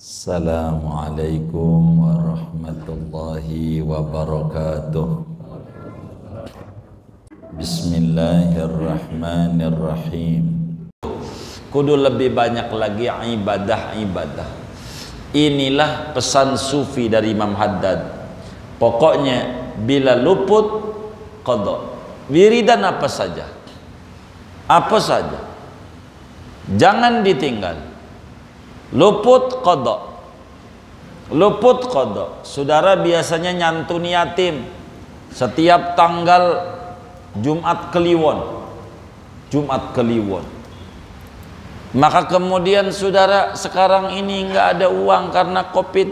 Assalamualaikum warahmatullahi wabarakatuh. Bismillahirrahmanirrahim. Kudu lebih banyak lagi ibadah-ibadah. Inilah pesan sufi dari Imam Haddad. Pokoknya bila luput qadha. Wiridan apa saja. Apa saja. Jangan ditinggal. Luput qadha. Luput qadha. Saudara biasanya nyantuni yatim setiap tanggal Jumat Kliwon. Jumat Kliwon. Maka kemudian saudara sekarang ini nggak ada uang karena Covid.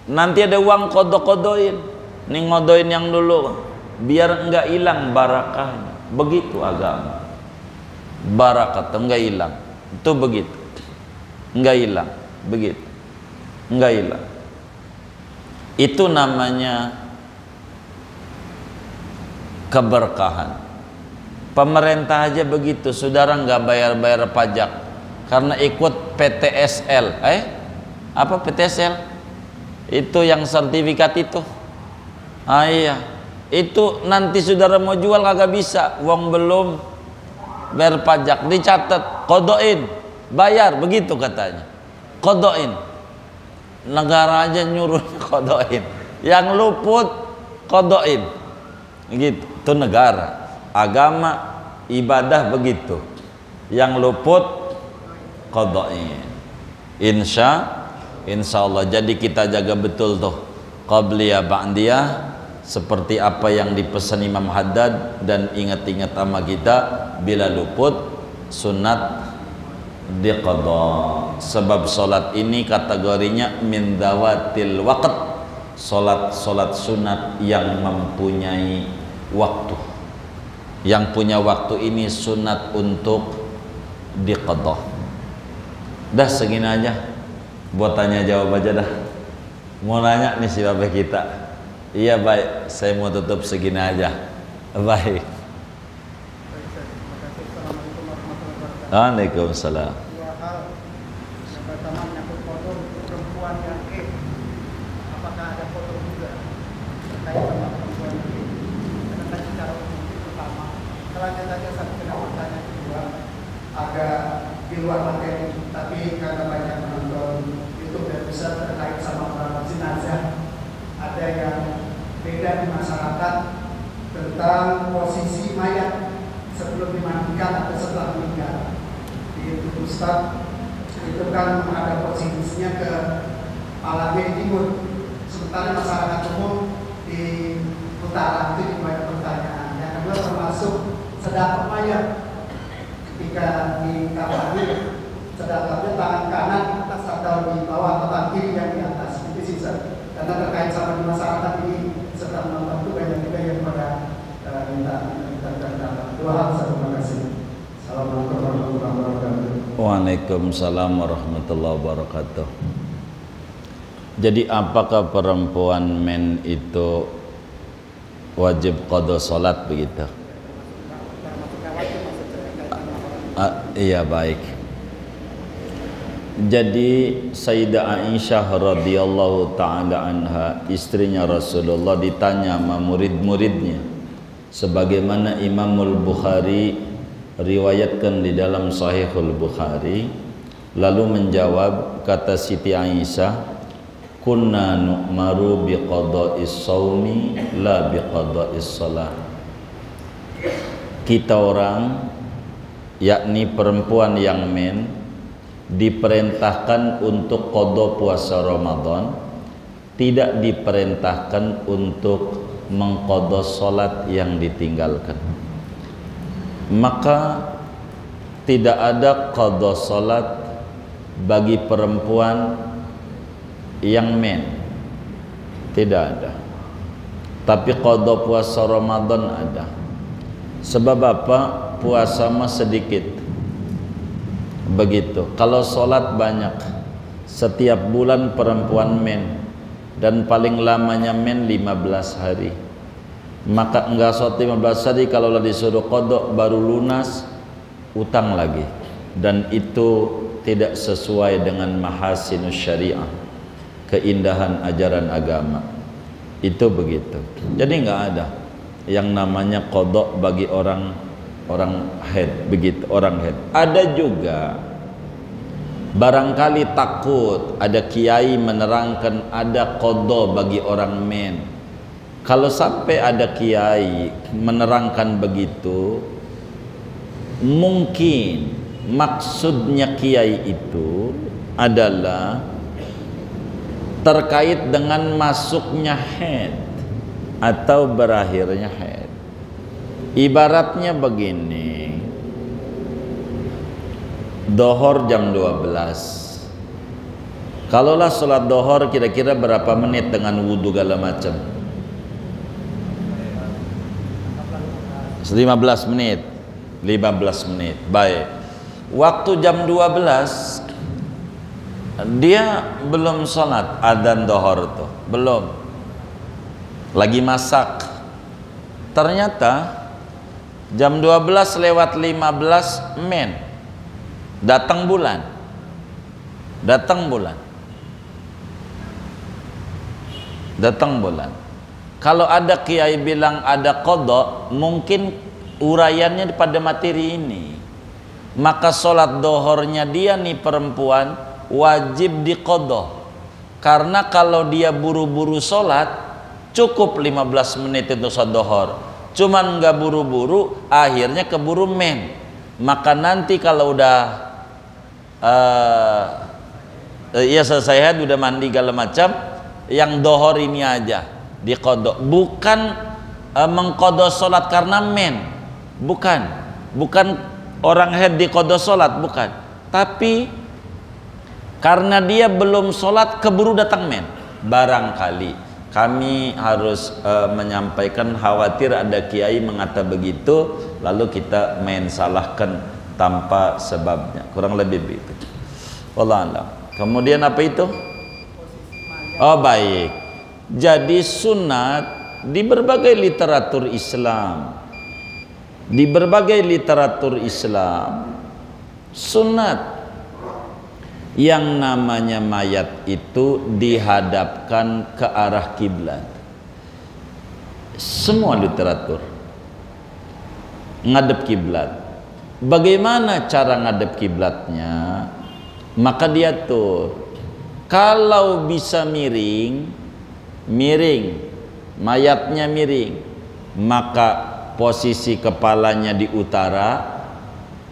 Nanti ada uang qadha-qadhain. Nih ngodoin yang dulu biar nggak hilang barakahnya. Begitu agama. Barakat enggak hilang. Itu begitu. Enggak hilang, begitu. Enggak hilang. Itu namanya keberkahan. Pemerintah aja begitu, saudara enggak bayar-bayar pajak karena ikut PTSL. Apa PTSL? Itu yang sertifikat itu. Iya. Itu nanti saudara mau jual kagak bisa, wong belum bayar pajak, dicatat, qadhain. Bayar, begitu katanya. Qadhain. Negara aja nyuruh qadhain. Yang luput qadhain. Gitu. Itu negara. Agama, ibadah begitu. Yang luput qadhain. Insya Allah. Jadi kita jaga betul tuh qabliyah ba'diyah seperti apa yang dipesan Imam Haddad, dan ingat-ingat sama kita bila luput sunat diqadha. Sebab solat ini kategorinya min dawatil waqt, solat sunat yang mempunyai waktu. Yang punya waktu ini sunat untuk diqadha. Dah segini aja. Buat tanya jawab aja dah. Mau nanya nih si bapak kita. Iya baik, saya mau tutup segini aja. Baik. Waalaikumsalam. Dua hal. Yang pertama menyangkut foto perempuan yang apakah ada foto juga terkait sama perempuan ini? Karena tadi secara umum pertama, kelanjutannya satu pendapatannya kedua agak di luar materi, tapi karena banyak menonton YouTube dan bisa terkait sama perawat jenazah, ada yang beda di masyarakat tentang posisi mayat sebelum dimandikan atau setelah meninggal. Itu Ustaz, itu kan ada posisinya ke Palangnya di timur, sementara masyarakat umum di utara. Itu banyak pertanyaan. Yang kedua termasuk sedekah mayat ketika di kafani, sedekahnya tangan kanan atas atau di bawah atau tangan kiri yang di atas. Itu sih Ustaz. Karena terkait sama di masyarakat ini setelah menonton itu banyak juga yang pada minta. Dua hal. Terima kasih. Assalamualaikum warahmatullahi wabarakatuh. Waalaikumsalam warahmatullahi wabarakatuh. Jadi apakah perempuan men itu wajib qadha salat begitu? Iya baik. Jadi Sayyidah Aisyah radhiyallahu taala anha, istrinya Rasulullah, ditanya sama murid-muridnya sebagaimana Imamul Bukhari riwayatkan di dalam Sahihul Bukhari, lalu menjawab, kata Siti Aisyah, kunna nu'maru biqadha'is shaumi la biqadha'is shalah. Kita orang, yakni perempuan yang men, diperintahkan untuk qadha puasa Ramadan, tidak diperintahkan untuk mengqadha salat yang ditinggalkan. Maka tidak ada qadha salat bagi perempuan yang men, tidak ada. Tapi qadha puasa Ramadan ada. Sebab apa? Puasa mah sedikit. Begitu. Kalau salat banyak, setiap bulan perempuan men, dan paling lamanya men 15 hari. Maka enggak sholat 15 hari, kalau disuruh qadha baru lunas utang lagi. Dan itu tidak sesuai dengan mahasinus syariah, keindahan ajaran agama. Itu begitu. Jadi nggak ada yang namanya qada bagi orang haid, begitu, orang haid. Ada juga barangkali takut ada kiai menerangkan ada qada bagi orang men. Kalau sampai ada kiai menerangkan begitu, mungkin maksudnya kiai itu adalah terkait dengan masuknya haid atau berakhirnya haid. Ibaratnya begini, dohor jam 12. Kalaulah sholat dohor kira-kira berapa menit dengan wudhu segala macam? 15 menit. 15 menit. Baik. Waktu jam 12 dia belum sholat adzan dohor tuh, belum. Lagi masak. Ternyata jam 12 lewat 15 men datang bulan. Datang bulan. Datang bulan. Kalau ada kiai bilang ada qada, mungkin uraiannya pada materi ini. Maka sholat dohornya dia nih perempuan wajib diqada. Karena kalau dia buru-buru sholat, cukup 15 menit untuk sholat dohor. Cuman nggak buru-buru, akhirnya keburu men. Maka nanti kalau udah ya selesai haid, udah mandi segala macam, yang dohor ini aja diqada. Bukan mengqada sholat karena men, bukan orang haid diqada sholat, bukan, tapi karena dia belum sholat keburu datang men. Barangkali kami harus menyampaikan, khawatir ada kiai mengata begitu lalu kita main salahkan tanpa sebabnya, kurang lebih begitu. Wallah alam. Kemudian apa itu? Oh baik. Jadi sunat di berbagai literatur Islam, di berbagai literatur Islam, sunat yang namanya mayat itu dihadapkan ke arah kiblat. Semua literatur ngadep kiblat. Bagaimana cara ngadep kiblatnya? Maka diatur. Kalau bisa miring, mayatnya miring, maka posisi kepalanya di utara,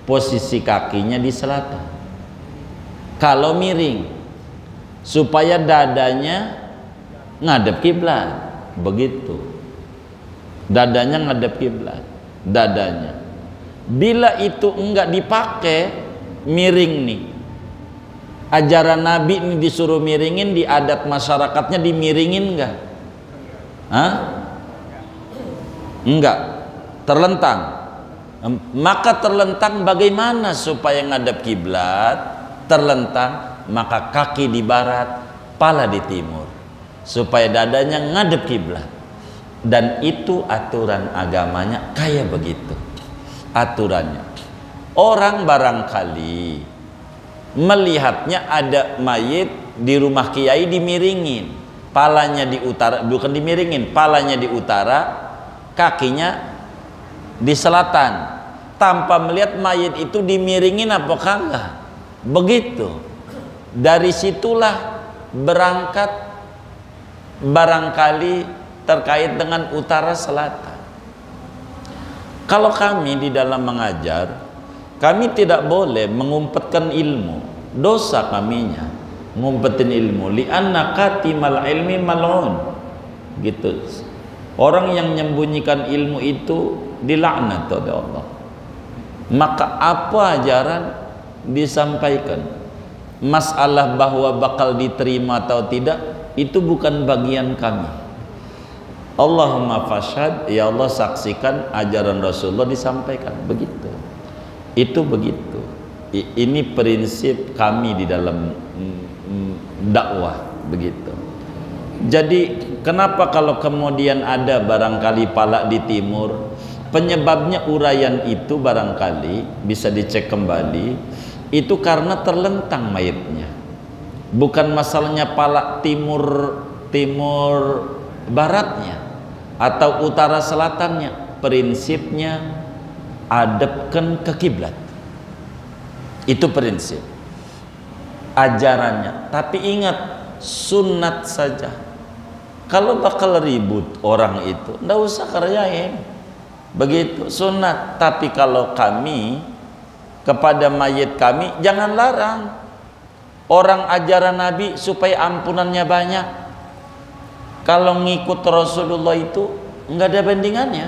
posisi kakinya di selatan. Kalau miring, supaya dadanya ngadep kiblat, begitu. Dadanya ngadep kiblat, dadanya. Bila itu enggak dipakai, miring nih. Ajaran Nabi ini disuruh miringin, di adat masyarakatnya dimiringin enggak? Hah? Enggak, terlentang. Maka terlentang bagaimana supaya ngadep kiblat? Terlentang, maka kaki di barat, pala di timur, supaya dadanya ngadep kiblat. Dan itu aturan agamanya kayak begitu aturannya. Orang barangkali melihatnya ada mayit di rumah kiai dimiringin, palanya di utara, bukan dimiringin, palanya di utara, kakinya di selatan, tanpa melihat mayit itu dimiringin apakah enggak. Begitu. Dari situlah berangkat barangkali terkait dengan utara selatan. Kalau kami di dalam mengajar, kami tidak boleh mengumpetkan ilmu, dosa kaminya ngumpetin ilmu. Li'anna katimal ilmi mal'un, gitu. Orang yang menyembunyikan ilmu itu dilaknat oleh Allah. Maka apa ajaran disampaikan, masalah bahwa bakal diterima atau tidak itu bukan bagian kami. Allahumma fashhad, ya Allah saksikan ajaran Rasulullah disampaikan begitu. Itu begitu. Ini prinsip kami di dalam dakwah begitu. Jadi kenapa kalau kemudian ada barangkali pala di timur, penyebabnya uraian itu barangkali bisa dicek kembali. itu karena terlentang mayitnya. Bukan masalahnya pala timur baratnya atau utara selatannya. Prinsipnya hadapkan ke kiblat. Itu prinsip ajarannya. Tapi ingat, sunat saja. Kalau bakal ribut orang itu, ndak usah kerjain. Begitu sunat. Tapi kalau kami kepada mayit kami, jangan larang. Orang ajaran Nabi supaya ampunannya banyak. Kalau ngikut Rasulullah itu nggak ada bandingannya.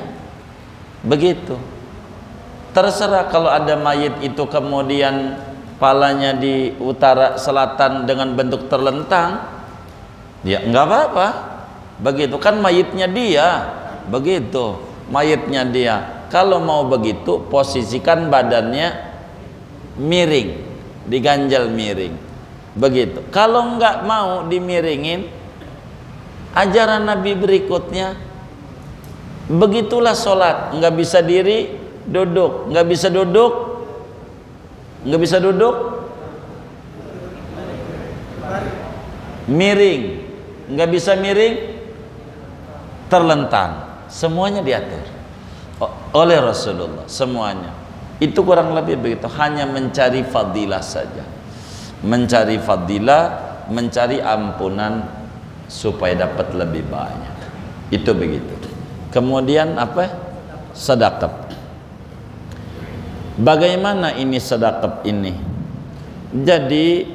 Begitu. Terserah kalau ada mayit itu kemudian palanya di utara selatan dengan bentuk terlentang, ya nggak apa-apa. Begitu kan mayitnya dia. Begitu mayitnya dia. Kalau mau begitu, posisikan badannya miring, diganjal miring. Begitu. Kalau nggak mau dimiringin, ajaran Nabi berikutnya, begitulah sholat. Nggak bisa diri, duduk. Nggak bisa duduk, miring. Nggak bisa miring, terlentang. Semuanya diatur oleh Rasulullah, semuanya. Itu kurang lebih begitu. Hanya mencari fadilah saja, mencari fadilah, mencari ampunan supaya dapat lebih banyak. Itu begitu. Kemudian apa? Sedekah. Bagaimana ini sedekah ini? Jadi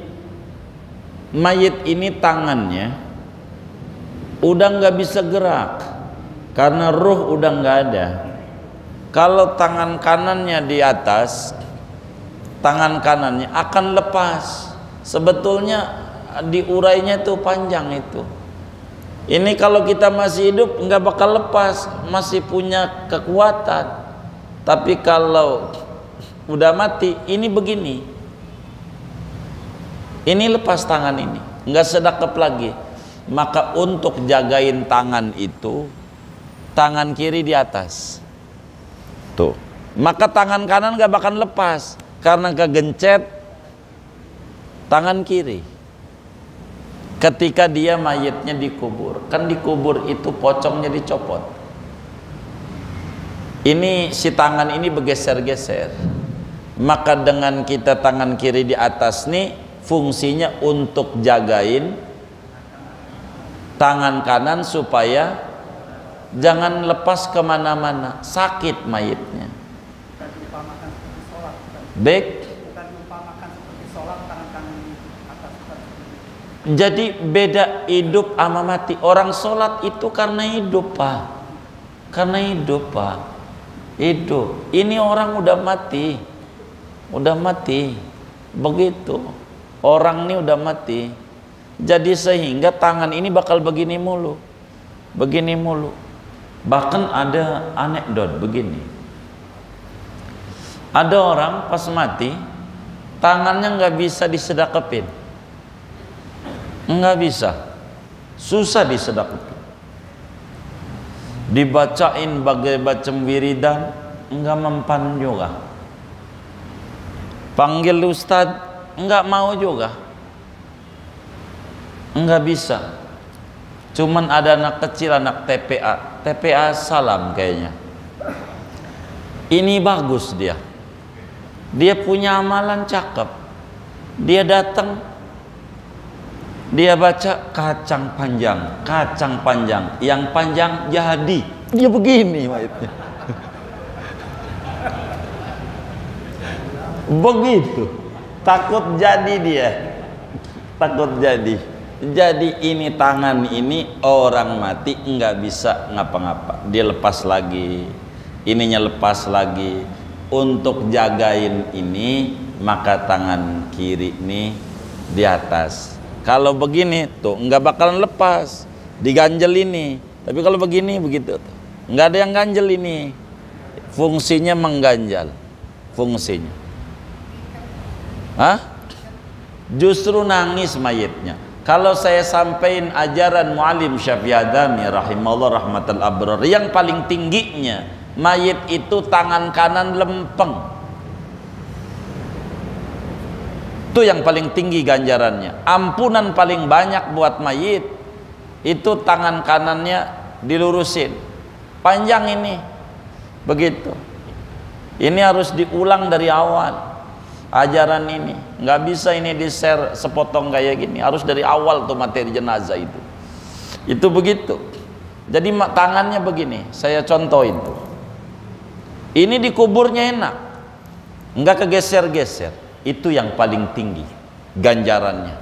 mayit ini tangannya udah nggak bisa gerak karena ruh udah nggak ada. Kalau tangan kanannya di atas, tangan kanannya akan lepas. Sebetulnya diurainya itu panjang itu. Ini kalau kita masih hidup nggak bakal lepas, masih punya kekuatan. Tapi kalau udah mati, ini begini. Ini lepas tangan ini, nggak sedekap lagi. Maka untuk jagain tangan itu, tangan kiri di atas. Tuh. Maka tangan kanan nggak bakal lepas karena kegencet tangan kiri. Ketika dia mayitnya dikubur, kan dikubur itu pocongnya dicopot. Ini si tangan ini bergeser-geser. Maka dengan kita tangan kiri di atas nih, fungsinya untuk jagain tangan kanan supaya jangan lepas kemana-mana, sakit mayitnya. Baik. Jadi beda hidup sama mati. Orang sholat itu karena hidup, Pak. Karena hidup, Pak. Hidup. Ini orang udah mati. Udah mati. Begitu. Orang ini udah mati. Jadi sehingga tangan ini bakal begini mulu. Begini mulu. Bahkan ada anekdot begini. Ada orang pas mati, tangannya nggak bisa disedekapin. Enggak bisa, susah disedekapin. Dibacain bagai macam wiridan, enggak mempan juga. Panggil ustad, enggak mau juga. Enggak bisa. Cuman ada anak kecil, anak TPA salam kayaknya. Ini bagus dia. Dia punya amalan cakep. Dia datang, dia baca kacang panjang, yang panjang jadi. Dia begini mayitnya. Begitu. Takut jadi dia. Takut jadi. Jadi ini tangan ini orang mati nggak bisa ngapa-ngapa. Dia lepas lagi. Ininya lepas lagi. Untuk jagain ini, maka tangan kiri ini di atas. Kalau begini tuh nggak bakalan lepas, diganjel ini. Tapi kalau begini begitu, nggak ada yang ganjel ini. Fungsinya mengganjal, fungsinya. Hah? Justru nangis mayitnya. Kalau saya sampaikan ajaran Muallim Syafi'i Adami rahimahullah rahmatal abrar, yang paling tingginya mayit itu tangan kanan lempeng. Itu yang paling tinggi ganjarannya. Ampunan paling banyak buat mayit itu tangan kanannya dilurusin, panjang ini, begitu. Ini harus diulang dari awal ajaran ini, nggak bisa ini di share sepotong kayak gini, harus dari awal tuh materi jenazah itu begitu. Jadi tangannya begini, saya contohin tuh, ini dikuburnya enak, nggak kegeser-geser. Itu yang paling tinggi ganjarannya,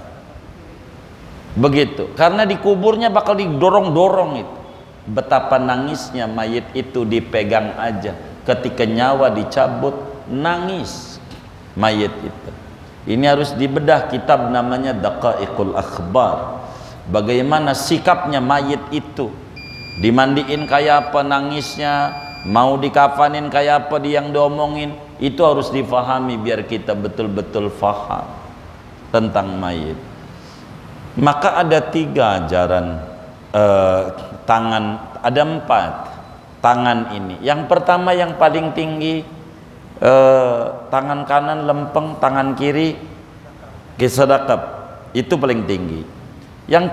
begitu. Karena dikuburnya bakal didorong-dorong itu. Betapa nangisnya mayit itu dipegang aja, ketika nyawa dicabut nangis mayit itu. Ini harus dibedah, kitab namanya Daqaiqul Akhbar. Bagaimana sikapnya mayit itu, dimandiin kayak apa nangisnya, mau dikafanin kayak apa dia yang diomongin, itu harus difahami biar kita betul-betul faham tentang mayit. Maka ada 3 ajaran tangan, ada 4 tangan ini. Yang pertama yang paling tinggi, tangan kanan lempeng, tangan kiri sedekap, itu paling tinggi. Yang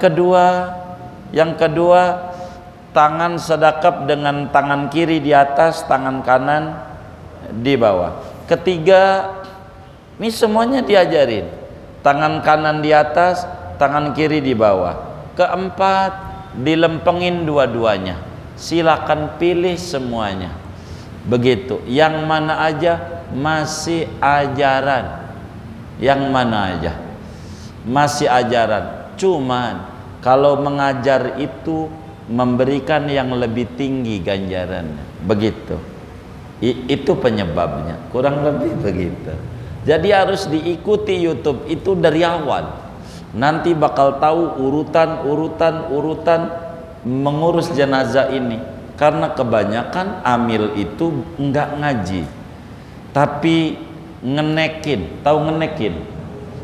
kedua tangan sedekap dengan tangan kiri di atas, tangan kanan di bawah. Ketiga, ini semuanya diajarin, tangan kanan di atas, tangan kiri di bawah. Keempat, dilempengin dua-duanya. Silakan pilih semuanya, begitu. Yang mana aja masih ajaran, yang mana aja masih ajaran. Cuman kalau mengajar itu memberikan yang lebih tinggi ganjarannya, begitu. Itu penyebabnya, kurang lebih begitu. Jadi harus diikuti YouTube itu dari awal. Nanti bakal tahu urutan mengurus jenazah ini. Karena kebanyakan amil itu enggak ngaji, tapi ngenekin. Tahu ngenekin?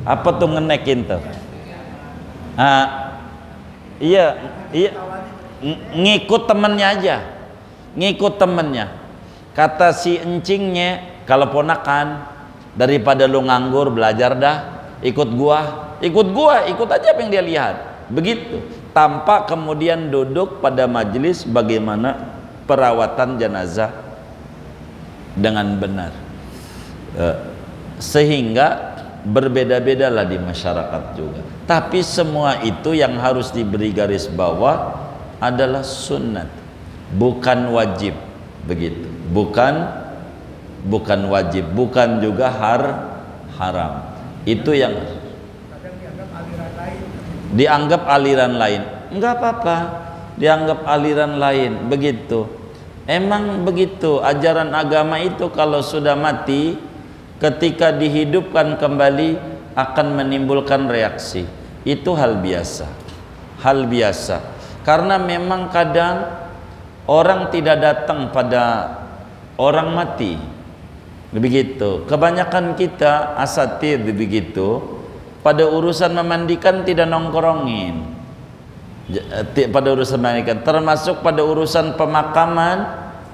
Apa tuh ngenekin tuh? Iya, ngikut temennya aja, ngikut temennya. Kata si encingnya, kalau ponakan, daripada lu nganggur belajar dah, ikut gua, ikut aja apa yang dia lihat, begitu. Tanpa kemudian duduk pada majelis bagaimana perawatan jenazah dengan benar. Sehingga berbeda-bedalah di masyarakat juga. Tapi semua itu yang harus diberi garis bawah adalah sunnat, bukan wajib, begitu. Bukan wajib, bukan juga haram. Itu yang dianggap aliran lain. Enggak apa-apa, dianggap aliran lain, begitu. Emang begitu ajaran agama itu, kalau sudah mati, ketika dihidupkan kembali akan menimbulkan reaksi. Itu hal biasa, hal biasa. Karena memang kadang orang tidak datang pada orang mati, begitu. Kebanyakan kita asatid begitu, pada urusan memandikan tidak nongkrongin, pada urusan memandikan, termasuk pada urusan pemakaman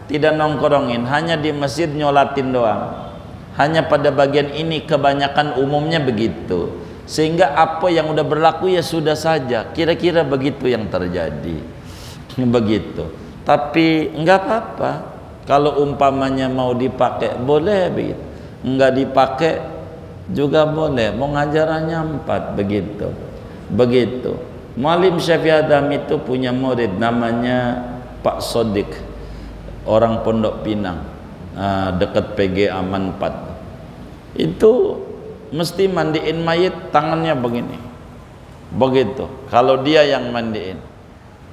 tidak nongkrongin, hanya di masjid nyolatin doang. Hanya pada bagian ini kebanyakan umumnya begitu. Sehingga apa yang udah berlaku ya sudah saja, kira-kira begitu yang terjadi, begitu. Tapi enggak apa-apa, kalau umpamanya mau dipakai boleh begitu, enggak dipakai juga boleh. Mau ngajarannya 4, begitu. Muallim Syafi'i Adam itu punya murid namanya Pak Sodik, orang Pondok Pinang, dekat PG Aman 4. Itu mesti mandiin mayit tangannya begini, begitu. Kalau dia yang mandiin,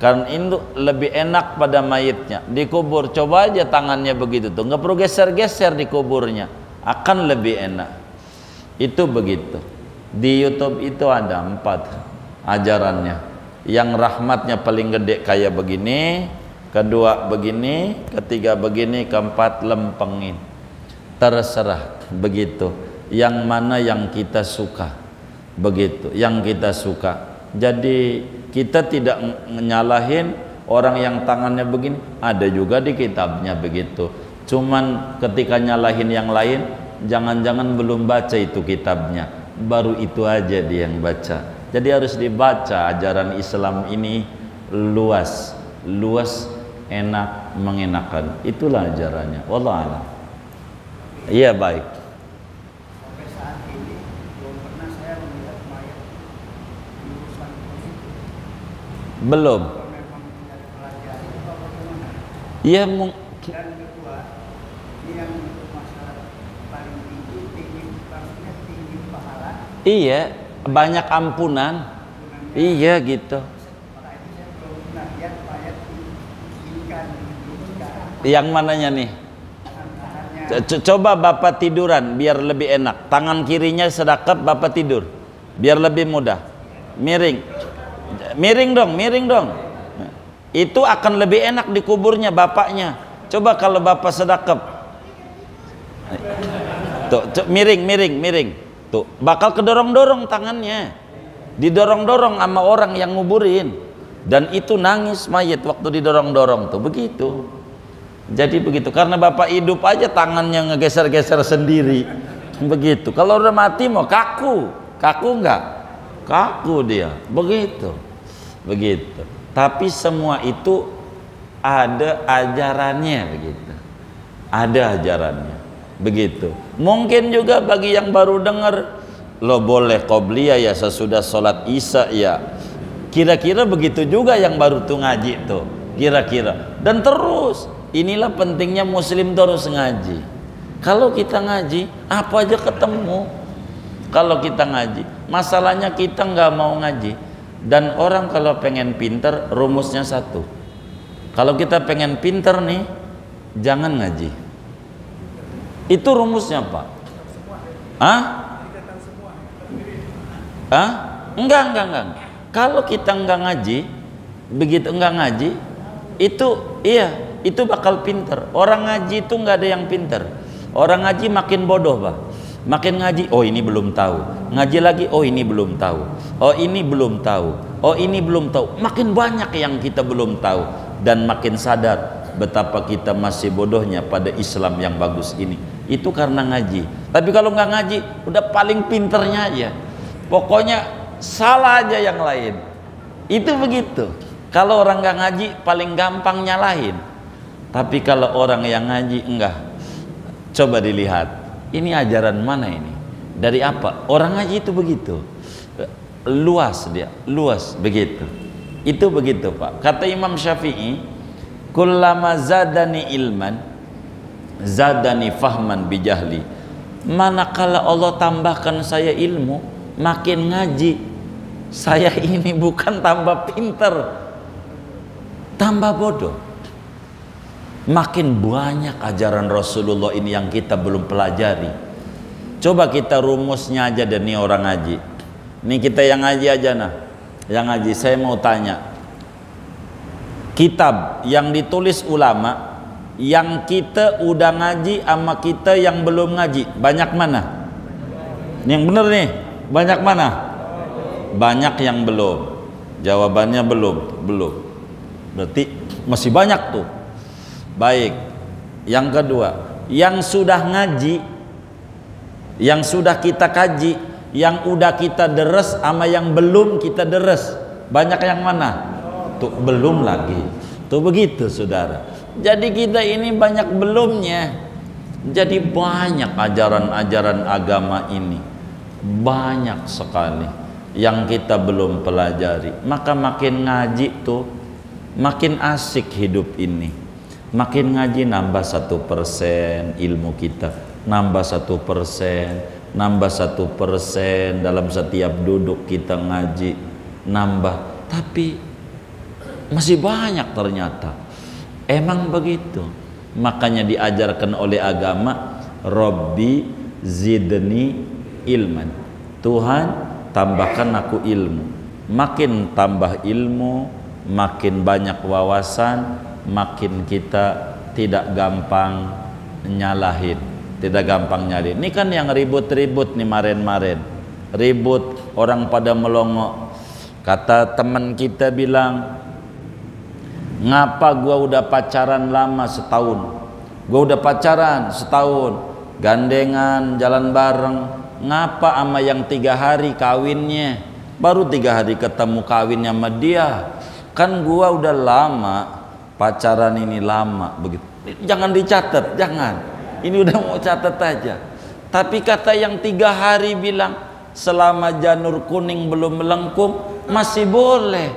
karena itu lebih enak pada mayitnya. Dikubur coba aja tangannya begitu tuh, nggak perlu geser-geser dikuburnya, akan lebih enak. Itu begitu. Di YouTube itu ada 4 ajarannya. Yang rahmatnya paling gede kayak begini, kedua begini, ketiga begini, keempat lempengin. Terserah, begitu. Yang mana yang kita suka, begitu. Yang kita suka. Jadi kita tidak menyalahin orang yang tangannya begini, ada juga di kitabnya begitu. Cuman ketika nyalahin yang lain, jangan-jangan belum baca itu kitabnya. baru itu aja dia yang baca. Jadi harus dibaca. Ajaran Islam ini luas, enak, mengenakan. Itulah ajarannya. Wallahu a'lam. Iya, baik. Sampai saat ini belum pernah saya melihat mayat di urusan positif. Belum. Kalau memang tidak dipelajari atau bagaimana? Iya, Dan kedua, ini yang untuk masalah paling tinggi maksudnya tinggi pahala. iya, banyak ampunan. Iya gitu. Maka itu saya belum pernah lihat mayat diizinkan diuruskan. Yang mananya nih? Tangannya Coba Bapak tiduran biar lebih enak. Tangan kirinya sedekap, Bapak tidur. Biar lebih mudah. Miring. Miring dong. Itu akan lebih enak di kuburnya bapaknya. Coba kalau Bapak sedekap. Tuh, miring. Tuh, bakal kedorong-dorong tangannya. Didorong-dorong sama orang yang nguburin. Dan itu nangis mayat waktu didorong-dorong tuh, begitu. Jadi begitu, karena Bapak hidup aja tangannya ngegeser-geser sendiri. Begitu. Kalau udah mati mau kaku enggak? Kaku dia. Begitu. Tapi semua itu ada ajarannya begitu. Ada ajarannya. Begitu. Mungkin juga bagi yang baru dengar, lo boleh qobliyah ya sesudah sholat isya ya. Kira-kira begitu juga yang baru tuh ngaji tuh. Kira-kira. Dan terus, inilah pentingnya muslim terus ngaji. Kalau kita ngaji, apa aja ketemu. Kalau kita ngaji, masalahnya kita nggak mau ngaji. Dan orang kalau pengen pinter, rumusnya satu. Kalau kita pengen pinter nih, jangan ngaji. Itu rumusnya, Pak. Enggak. Kalau kita enggak ngaji, begitu enggak ngaji, itu bakal pinter. Orang ngaji itu enggak ada yang pinter. Orang ngaji makin bodoh, Pak. Makin ngaji, oh ini belum tahu. Ngaji lagi, oh ini belum tahu. Oh ini belum tahu. Oh ini belum tahu. Makin banyak yang kita belum tahu. Dan makin sadar betapa kita masih bodohnya pada Islam yang bagus ini. Itu karena ngaji. Tapi kalau nggak ngaji, udah paling pinternya aja. Pokoknya salah aja yang lain. Itu begitu. Kalau orang nggak ngaji, paling gampang nyalahin. Tapi kalau orang yang ngaji, enggak. Coba dilihat. Ini ajaran mana ini? Dari apa? Orang ngaji itu begitu. Luas dia, luas begitu. Itu begitu, Pak. Kata Imam Syafi'i, kullama zadani ilman zadani fahman bijahli. Manakala Allah tambahkan saya ilmu, makin ngaji, saya ini bukan tambah pinter, tambah bodoh. Makin banyak ajaran Rasulullah ini yang kita belum pelajari. Coba kita rumusnya aja deh nih orang ngaji. Nih kita yang ngaji aja nah. Yang ngaji, saya mau tanya, kitab yang ditulis ulama yang kita udah ngaji sama kita yang belum ngaji, banyak mana? Yang bener nih, banyak mana? Banyak yang belum. Jawabannya belum. Berarti masih banyak tuh. Baik. Yang kedua, yang sudah ngaji, yang sudah kita kaji, yang udah kita deres sama yang belum kita deres, banyak yang mana? Tuh belum lagi. Tuh begitu, saudara. Jadi kita ini banyak belumnya. Jadi banyak ajaran-ajaran agama ini, banyak sekali yang kita belum pelajari. Maka makin ngaji tuh makin asik hidup ini. Makin ngaji nambah 1% ilmu kita, nambah 1%, nambah 1% dalam setiap duduk kita ngaji, nambah. Tapi masih banyak ternyata. Emang begitu. Makanya diajarkan oleh agama, Rabbi zidni ilman. Tuhan tambahkan aku ilmu. Makin tambah ilmu, makin banyak wawasan, makin kita tidak gampang nyalahin. Tidak gampang nyalahin. Ini kan yang ribut-ribut nih kemarin-kemarin. Ribut, orang pada melongo. Kata teman kita bilang, ngapa gua udah pacaran lama setahun, gua udah pacaran setahun, gandengan, jalan bareng, ngapa sama yang 3 hari kawinnya, baru 3 hari ketemu kawinnya sama dia. Kan gua udah lama pacaran, ini lama begitu. Jangan dicatat, jangan. Ini udah mau catat aja. Tapi kata yang 3 hari bilang selama janur kuning belum melengkung masih boleh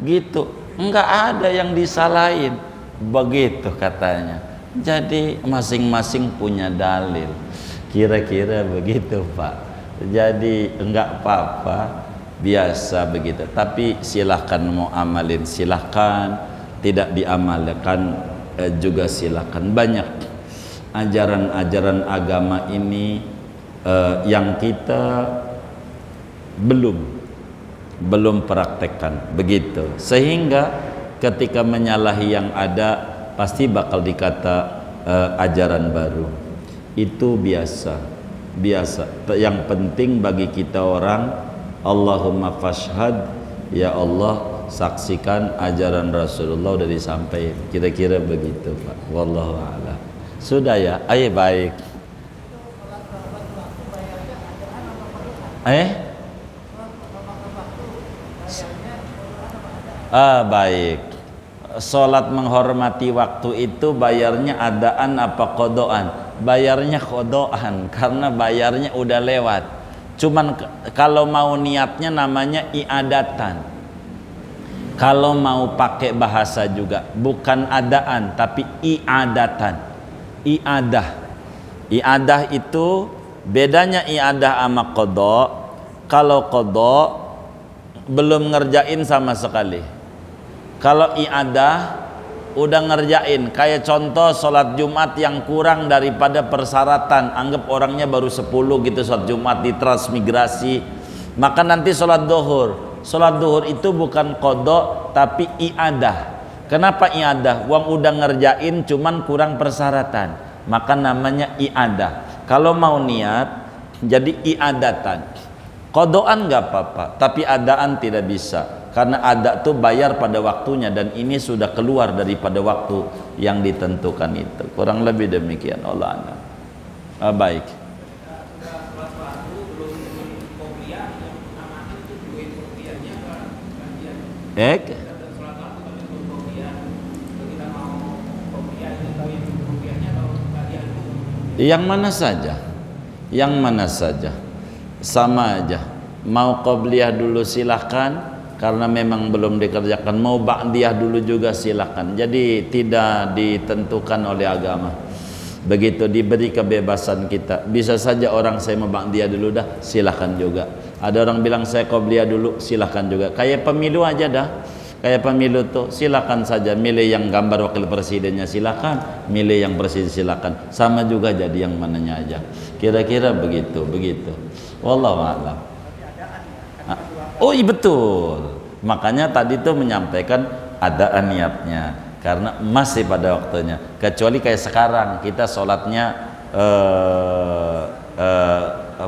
gitu, enggak ada yang disalahin begitu katanya. Jadi masing-masing punya dalil, kira-kira begitu Pak. Jadi enggak apa-apa, biasa begitu. Tapi silahkan mau amalin silahkan, tidak diamalkan juga silahkan. Banyak ajaran-ajaran agama ini yang kita belum praktekkan begitu, sehingga ketika menyalahi yang ada pasti bakal dikata ajaran baru. Itu biasa. Yang penting bagi kita orang, Allahumma fashhad, ya Allah saksikan ajaran Rasulullah udah disampaikan. Kira-kira begitu Pak. Wallahu a'lam. Sudah ya? Ayo baik. Baik. Sholat menghormati waktu itu bayarnya adaan apa kodoan? Bayarnya kodoan, karena bayarnya udah lewat. Cuman kalau mau niatnya namanya iadatan. Kalau mau pakai bahasa juga bukan adaan tapi iadatan. Iadah itu bedanya iadah sama kodo. Kalau kodo belum ngerjain sama sekali. Kalau iadah udah ngerjain, kayak contoh sholat Jumat yang kurang daripada persyaratan, anggap orangnya baru 10 gitu sholat Jumat di transmigrasi, maka nanti sholat duhur. Sholat duhur itu bukan kodok tapi iadah. Kenapa iadah? Uang udah ngerjain cuman kurang persyaratan, maka namanya iadah. Kalau mau niat jadi iadatan. Kodoan nggak apa-apa, tapi adaan tidak bisa. Karena ada tuh bayar pada waktunya, dan ini sudah keluar daripada waktu yang ditentukan itu. Kurang lebih demikian. Allah a'lam. Baik. Yang mana saja, sama aja. Mau qobliyah dulu silahkan, karena memang belum dikerjakan. Mau ba'diyah dulu juga silahkan. Jadi tidak ditentukan oleh agama. Begitu, diberi kebebasan kita. Bisa saja orang saya mau ba'diyah dulu dah, silahkan juga. Ada orang bilang saya qobliyah dulu, silahkan juga. Kayak pemilu aja dah. Kayak pemilu tuh silahkan saja. Milih yang gambar wakil presidennya silahkan, milih yang presiden silahkan. Sama juga jadi yang mananya aja. Kira-kira begitu. Wallahu a'lam. Oh iya betul. Makanya tadi tuh menyampaikan adaan niatnya, karena masih pada waktunya. Kecuali kayak sekarang kita sholatnya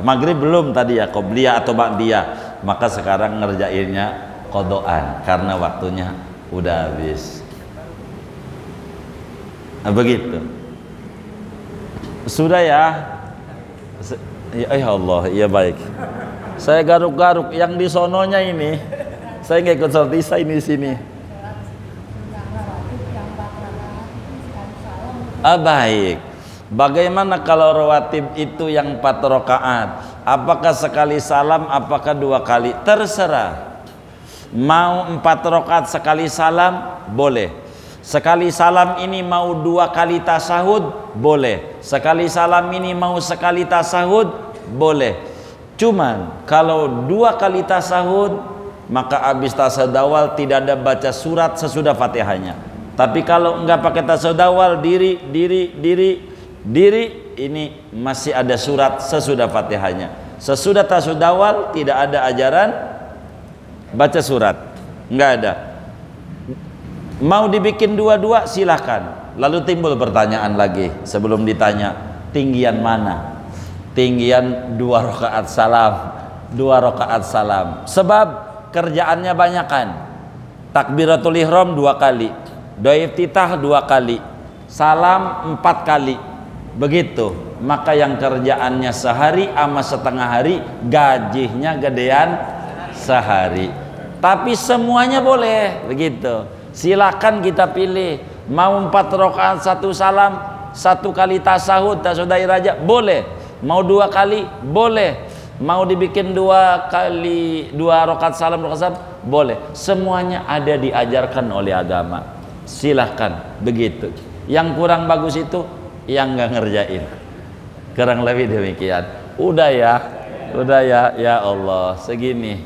maghrib belum tadi ya, qobliyah atau ba'diyah, maka sekarang ngerjainnya kodoan karena waktunya udah habis. Begitu. Sudah ya? Ya Allah, ya baik. Saya garuk-garuk yang di sononya ini. Saya nggak ikut sholat isya ini di sini. Baik. Bagaimana kalau rawatib itu yang 4 rakaat? Apakah sekali salam, apakah 2 kali? Terserah. Mau 4 rakaat sekali salam, boleh. Sekali salam ini mau 2 kali tasahud, boleh. Sekali salam ini mau sekali tasahud, boleh. Cuman kalau 2 kali tasahud, maka habis tasahud awal tidak ada baca surat sesudah Fatihahnya. Tapi kalau enggak pakai tasahud awal, diri, ini masih ada surat sesudah Fatihahnya. Sesudah tasahud awal tidak ada ajaran baca surat, enggak ada. Mau dibikin 2-2 silahkan. Lalu timbul pertanyaan lagi sebelum ditanya, tinggian mana? Tinggian 2 rakaat salam. Sebab kerjaannya banyakan. Takbiratul ihram 2 kali, doa iftitah 2 kali, salam 4 kali. begitu. Maka yang kerjaannya sehari sama setengah hari, gajinya gedean sehari. Tapi semuanya boleh begitu. Silakan kita pilih. Mau 4 rakaat 1 salam, 1 kali tasahud tasodai raja, boleh. Mau 2 kali, boleh. Mau dibikin 2 kali 2 rakaat salam, boleh. Semuanya ada diajarkan oleh agama. Silahkan begitu. Yang kurang bagus itu yang nggak ngerjain. Kurang lebih demikian. Udah ya, ya Allah, segini.